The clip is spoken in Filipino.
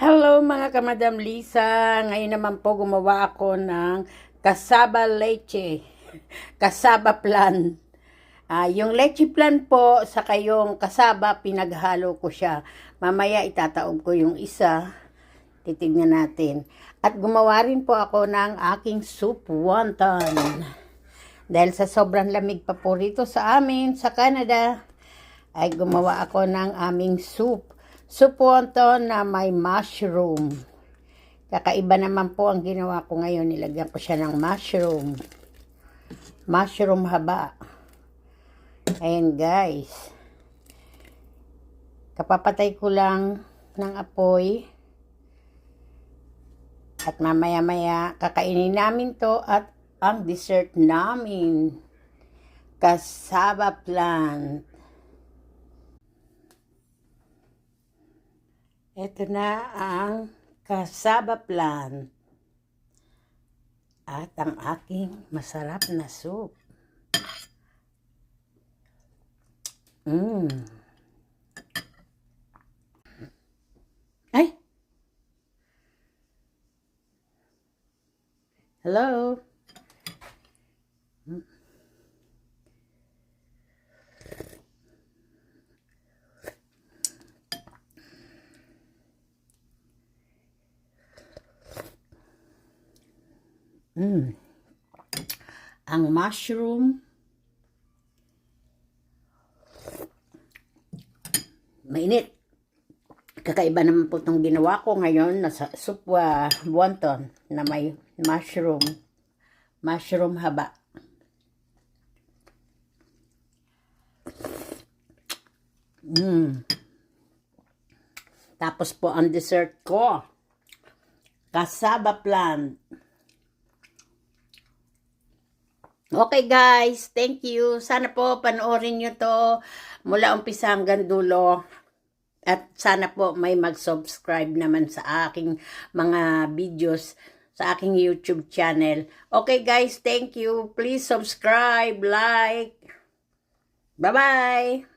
Hello mga kamadam Lisa, ngayon naman po gumawa ako ng cassava leche, cassava flan. Yung leche flan po sa kayong cassava, pinaghalo ko siya. Mamaya itataob ko yung isa, titignan natin. At gumawa rin po ako ng aking soup wonton. Dahil sa sobrang lamig pa po rito sa amin, sa Canada, ay gumawa ako ng aming soup. Soup wonton na may mushroom. Kakaiba naman po ang ginawa ko ngayon. Nilagyan ko siya ng mushroom. Mushroom haba. Ayan guys. Kapapatay ko lang ng apoy. At mamaya-maya kakainin namin to at ang dessert namin. Cassava plant. Ito na ang cassava plant at ang aking masarap na soup. Ay! Hello? Ang mushroom mainit. Kakaiba naman po itong ginawa ko ngayon na soup wonton na may mushroom haba. Tapos po ang dessert ko, cassava plant. Okay guys, thank you. Sana po panoorin nyo to mula umpisa hanggang dulo. At sana po may mag-subscribe naman sa aking mga videos sa aking YouTube channel. Okay guys, thank you. Please subscribe, like. Bye-bye!